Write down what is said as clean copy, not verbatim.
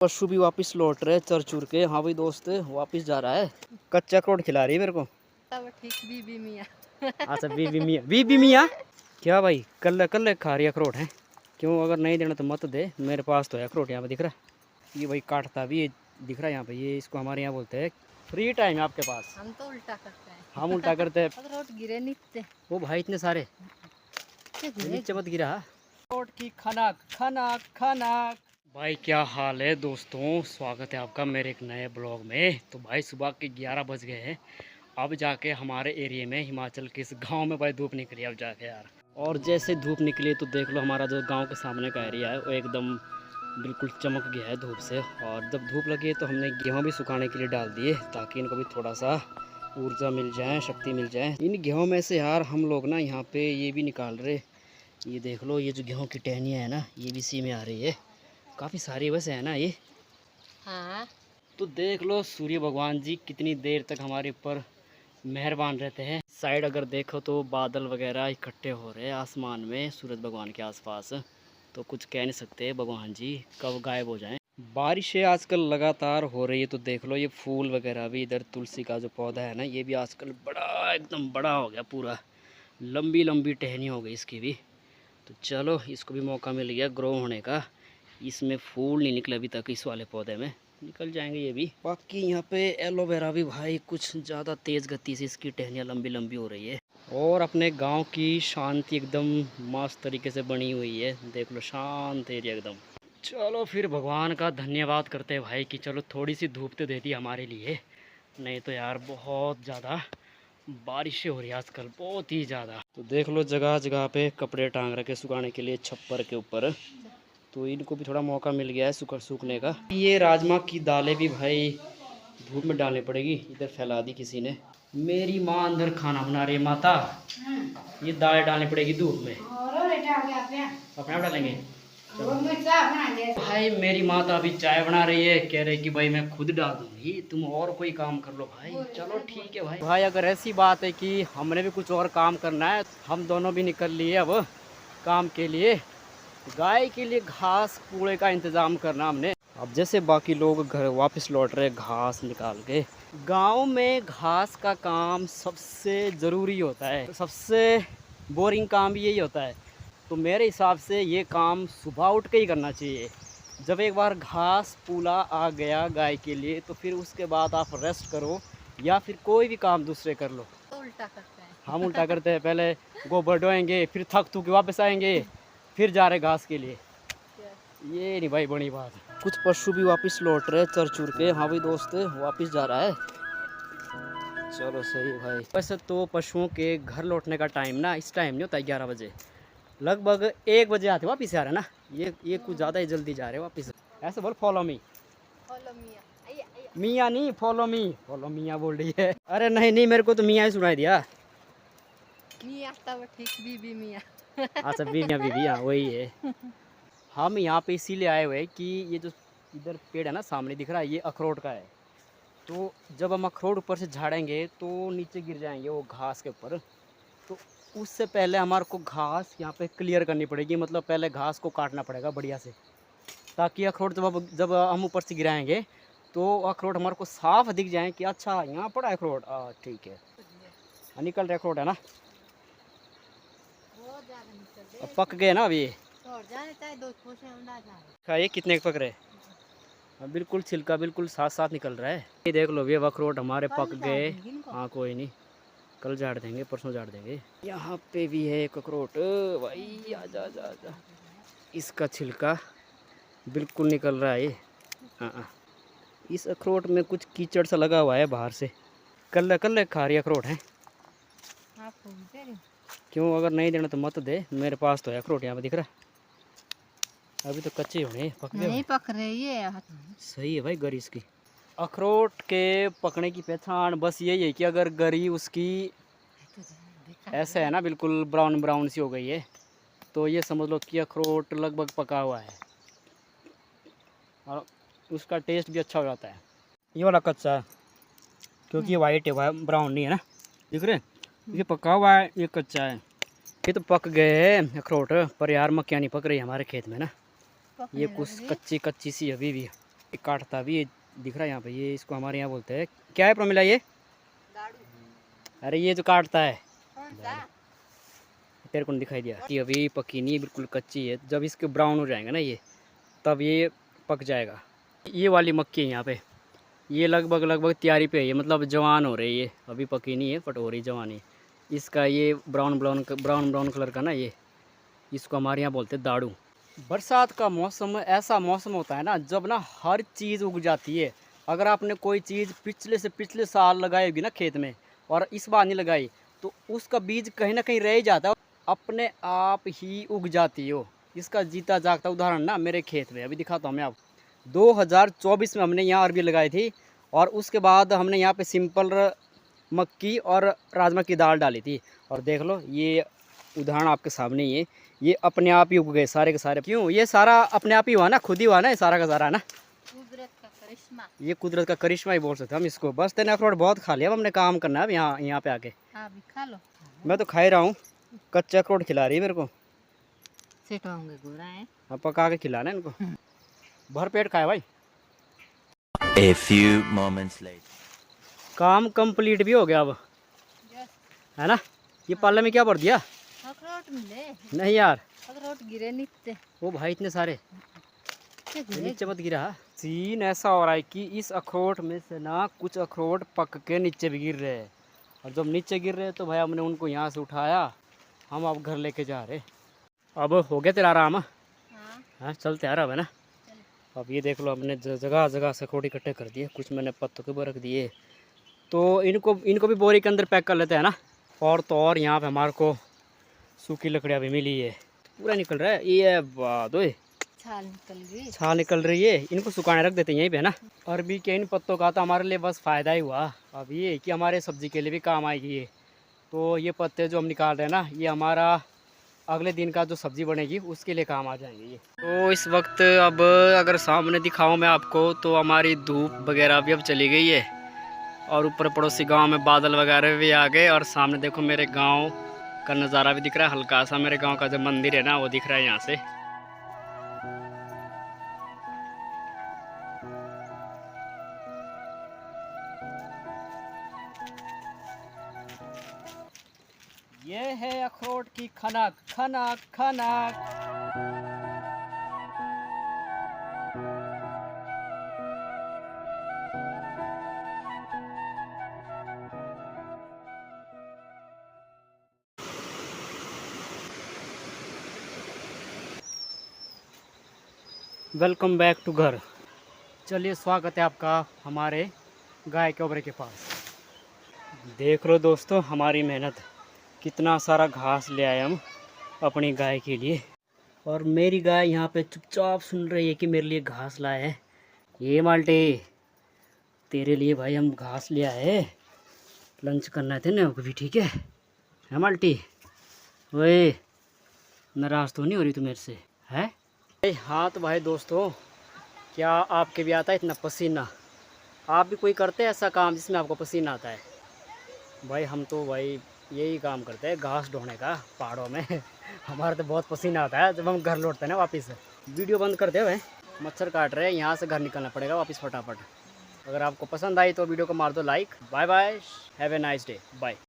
पशु भी वापस लौट रहे चर चुर के। हाँ भाई दोस्त वापस जा रहा है। कच्चा अखरोट खिला रही है मेरे को। ठीक बीबी मियाँ। अच्छा बीबी मियाँ क्या भाई कल कल खा रही अखरोट है। क्यों अगर नहीं देना तो मत दे, मेरे पास तो है अखरोट यहाँ पे दिख रहा है। ये भाई काटता भी दिख रहा है यहाँ पे। ये इसको हमारे यहाँ बोलते हैं फ्री टाइम है आपके पास। हम तो उल्टा करते हैं। हम उल्टा करते हैं। अखरोट गिरे नहीं। वो भाई इतने सारे नीचे मत गिरा। अखरोट की खनक खनक खनक। भाई क्या हाल है दोस्तों, स्वागत है आपका मेरे एक नए ब्लॉग में। तो भाई सुबह के 11 बज गए हैं। अब जाके हमारे एरिया में हिमाचल के इस गांव में भाई धूप निकली अब जाके यार। और जैसे धूप निकली तो देख लो हमारा जो गांव के सामने का एरिया है वो एकदम बिल्कुल चमक गया है धूप से। और जब धूप लगी तो हमने गेहूँ भी सुखाने के लिए डाल दिए ताकि इनको भी थोड़ा सा ऊर्जा मिल जाए, शक्ति मिल जाए। इन गेहूँ में से यार हम लोग ना यहाँ पे ये भी निकाल रहे, ये देख लो ये जो गेहूँ की टहनियाँ है ना ये भी इसी में आ रही है। काफ़ी सारी वैसे है ना ये। हाँ तो देख लो सूर्य भगवान जी कितनी देर तक हमारे ऊपर मेहरबान रहते हैं। साइड अगर देखो तो बादल वगैरह इकट्ठे हो रहे हैं आसमान में सूरज भगवान के आसपास। तो कुछ कह नहीं सकते भगवान जी कब गायब हो जाएं। बारिशें आजकल लगातार हो रही है। तो देख लो ये फूल वगैरह भी, इधर तुलसी का जो पौधा है ना ये भी आजकल बड़ा एकदम बड़ा हो गया पूरा। लंबी लंबी टहनी हो गई इसकी भी। तो चलो इसको भी मौका मिल गया ग्रो होने का। इसमें फूल नहीं निकले अभी तक, इस वाले पौधे में निकल जाएंगे ये भी। बाकी यहाँ पे एलोवेरा भी भाई कुछ ज़्यादा तेज़ गति से इसकी टहनियाँ लंबी लंबी हो रही है। और अपने गांव की शांति एकदम मस्त तरीके से बनी हुई है। देख लो शांत एरिया एकदम। चलो फिर भगवान का धन्यवाद करते हैं भाई कि चलो थोड़ी सी धूप तो देती हमारे लिए, नहीं तो यार बहुत ज़्यादा बारिशें हो रही है आजकल, बहुत ही ज़्यादा। तो देख लो जगह जगह पे कपड़े टांग रखे सुखाने के लिए छप्पर के ऊपर। तो इनको भी थोड़ा मौका मिल गया है सूखने का। ये राजमा की दालें भी भाई धूप में डालनी पड़ेगी। इधर फैला दी किसी ने। मेरी माँ अंदर खाना बना रही है माता। ये दालें डालनी पड़ेगी धूप में। अपने आप डालेंगे भाई। मेरी माता अभी चाय बना रही है, कह रही कि भाई मैं खुद डाल दूंगी, तुम और कोई काम कर लो भाई। चलो ठीक है भाई अगर ऐसी बात है कि हमने भी कुछ और काम करना है, हम दोनों भी निकल लिए अब काम के लिए। गाय के लिए घास कूड़े का इंतज़ाम करना हमने। अब जैसे बाकी लोग घर वापस लौट रहे घास निकाल के। गांव में घास का काम सबसे ज़रूरी होता है, सबसे बोरिंग काम भी यही होता है। तो मेरे हिसाब से ये काम सुबह उठ के ही करना चाहिए। जब एक बार घास पूला आ गया गाय के लिए तो फिर उसके बाद आप रेस्ट करो या फिर कोई भी काम दूसरे कर लो। तो उल्टा करते हैं। हम उल्टा करते हैं, पहले गोबर ढोएंगे फिर थक के वापस आएंगे फिर जा रहे घास के लिए। ये नहीं भाई बड़ी बात। कुछ पशु भी वापस लौट रहे चर चुर के। हाँ भाई दोस्त वापस जा रहा है। चलो सही भाई। वैसे तो पशुओं के घर लौटने का टाइम ना इस टाइम नहीं होता है 11 बजे, लगभग 1 बजे आते वापस आ रहे ना। ये कुछ ज़्यादा ही जल्दी जा रहे वापस। ऐसे बोल फॉलो मी। फॉलो मियाँ। मियाँ नहीं फॉलो मी, फॉलो मियाँ बोल रही है। अरे नहीं मेरे को तो मियाँ ही सुनाई दिया। मियाँ तब ठीक बीबी मियाँ। अच्छा बीबी हाँ वही है। हम यहाँ पे इसीलिए आए हुए हैं कि ये जो इधर पेड़ है ना सामने दिख रहा है ये अखरोट का है। तो जब हम अखरोट ऊपर से झाड़ेंगे तो नीचे गिर जाएंगे वो घास के ऊपर। तो उससे पहले हमारे को घास यहाँ पे क्लियर करनी पड़ेगी, मतलब पहले घास को काटना पड़ेगा बढ़िया से, ताकि अखरोट जब हम ऊपर से गिराएंगे तो अखरोट हमारे को साफ दिख जाए कि अच्छा यहाँ पड़ा है अखरोट। ठीक है निकल रहे अखरोट है ना। अब पक गए ना अभी। खाइए कितने पक रहे। बिल्कुल छिलका बिल्कुल साथ साथ निकल रहा है। ये देख लो ये अखरोट हमारे पक गए। हाँ कोई नहीं कल झाड़ देंगे परसों झाड़ देंगे। यहाँ पे भी है एक अखरोट भाई, आजा आजा आजा। इसका छिलका बिल्कुल निकल रहा है ये। हाँ इस अखरोट में कुछ कीचड़ सा लगा हुआ है बाहर से। कल खा रही अखरोट है। क्यों अगर नहीं देना तो मत दे, मेरे पास तो है अखरोट यहाँ पे दिख रहा। अभी तो कच्चे होने पक गए नहीं पक रही है। सही है भाई गरी इसकी। अखरोट के पकने की पहचान बस यही है कि अगर गरी उसकी ऐसे है ना बिल्कुल ब्राउन ब्राउन सी हो गई है तो ये समझ लो कि अखरोट लगभग पका हुआ है और उसका टेस्ट भी अच्छा हो जाता है। ये वाला कच्चा है क्योंकि ये वाइट है ब्राउन नहीं है ना, दिख रहे। ये पका हुआ है ये कच्चा है। ये तो पक गए हैं अखरोट पर यार मक्खियाँ नहीं पक रही हमारे खेत में ना। ये कुछ कच्ची सी अभी भी। एक काटता भी ये दिख रहा है यहाँ पे, ये इसको हमारे यहाँ बोलते हैं क्या है प्रमिला ये? दारू। अरे ये जो काटता है, कौन सा? तेरे को नहीं दिखाई दिया? ये अभी पकी नहीं है, बिल्कुल कच्ची है। जब इसके ब्राउन हो जाएंगे ना ये, तब ये पक जाएगा। ये वाली मक्की है यहाँ पे, ये लगभग तैयारी पे है ये, मतलब जवान हो रही है, अभी पकी नहीं है बट हो रही जवानी। इसका ये ब्राउन कलर का ना, ये इसको हमारे यहाँ बोलते हैं दाड़ू। बरसात का मौसम ऐसा मौसम होता है ना, जब ना हर चीज़ उग जाती है। अगर आपने कोई चीज़ पिछले साल लगाई होगी ना खेत में, और इस बार नहीं लगाई, तो उसका बीज कहीं ना कहीं रह ही जाता है, अपने आप ही उग जाती हो। इसका जीता जागता उदाहरण ना मेरे खेत में, अभी दिखाता हूँ मैं आपको। 2024 में हमने यहाँ अरबी लगाई थी, और उसके बाद हमने यहाँ पे सिंपल मक्की और राजमा की दाल डाली थी, और देख लो ये उदाहरण आपके सामने ही है। ये अपने आप ही उग गए सारे के सारे। क्यों? ये सारा अपने आप ही हुआ ना, खुद ही हुआ ना, ये सारा का सारा ना, कुदरत का करिश्मा। ये कुदरत का करिश्मा ही बोल सकते हम इसको। बस तेने अखरोट बहुत खा लिया, अब हमने काम करना है अब यहाँ पे आके। हाँ भी खा लो। मैं तो खा ही रहा हूँ, कच्चे अखरोट खिला रही है मेरे को। सेट होंगे गोरा है। अब पका के खिलाना इनको, भर पेट खाए भाई। A few moments later. काम कंप्लीट भी हो गया अब, है ना? ये पाले में क्या भर दिया? अखरोट मिले। नहीं यार, अखरोट गिरे नीचे। वो भाई इतने सारे गिरे। नीचे मत गिरा। सीन ऐसा हो रहा है कि इस अखरोट में से ना कुछ अखरोट पक के नीचे भी गिर रहे हैं, और जब नीचे गिर रहे हैं तो भाई हमने उनको यहाँ से उठाया, हम अब घर लेके जा रहे। अब हो गया तेरा आराम? हाँ चलते यार अब, है ना? अब ये देख लो, हमने जगह जगह से अखरोट इकट्ठे कर दिए, कुछ मैंने पत्तों के ऊपर रख दिए, तो इनको भी बोरी के अंदर पैक कर लेते हैं ना। और तो और यहाँ पे हमारे को सूखी लकड़ियाँ भी मिली है, पूरा निकल रहा है ये बात। ओए छाल निकल गई। छाल निकल रही है, इनको सुखाने रख देते हैं यहीं पे, है ना? अरबी के इन पत्तों का तो हमारे लिए बस फ़ायदा ही हुआ। अब ये कि हमारे सब्ज़ी के लिए भी काम आएगी ये। तो ये पत्ते जो हम निकाल रहे हैं ना, ये हमारा अगले दिन का जो सब्ज़ी बनेगी उसके लिए काम आ जाएंगे ये। तो इस वक्त अब अगर सामने दिखाऊँ मैं आपको, तो हमारी धूप वगैरह भी अब चली गई है, और ऊपर पड़ोसी गांव में बादल वगैरह भी आ गए, और सामने देखो मेरे गांव का नज़ारा भी दिख रहा है। हल्का सा मेरे गांव का जो मंदिर है ना, वो दिख रहा है यहाँ से। ये है अखरोट की खनक खनक खनक। वेलकम बैक टू घर। चलिए स्वागत है आपका हमारे गाय के ओबरे के पास। देख लो दोस्तों हमारी मेहनत, कितना सारा घास ले आए हम अपनी गाय के लिए, और मेरी गाय यहाँ पे चुपचाप सुन रही है कि मेरे लिए घास लाए हैं। ये माल्टे, तेरे लिए भाई हम घास ले आए, लंच करना थे ना भी, ठीक है माल्टी? ओए नाराज़ तो नहीं हो रही तू मेरे से, है? हाँ तो भाई दोस्तों, क्या आपके भी आता है इतना पसीना? आप भी कोई करते हैं ऐसा काम जिसमें आपको पसीना आता है? भाई हम तो भाई यही काम करते हैं, घास ढोने का पहाड़ों में। हमारा तो बहुत पसीना आता है जब हम घर लौटते हैं ना वापस। वीडियो बंद कर दे भाई, मच्छर काट रहे हैं, यहाँ से घर निकलना पड़ेगा वापस फटाफट। अगर आपको पसंद आई तो वीडियो को मार दो like. Bye bye, have a nice day, bye.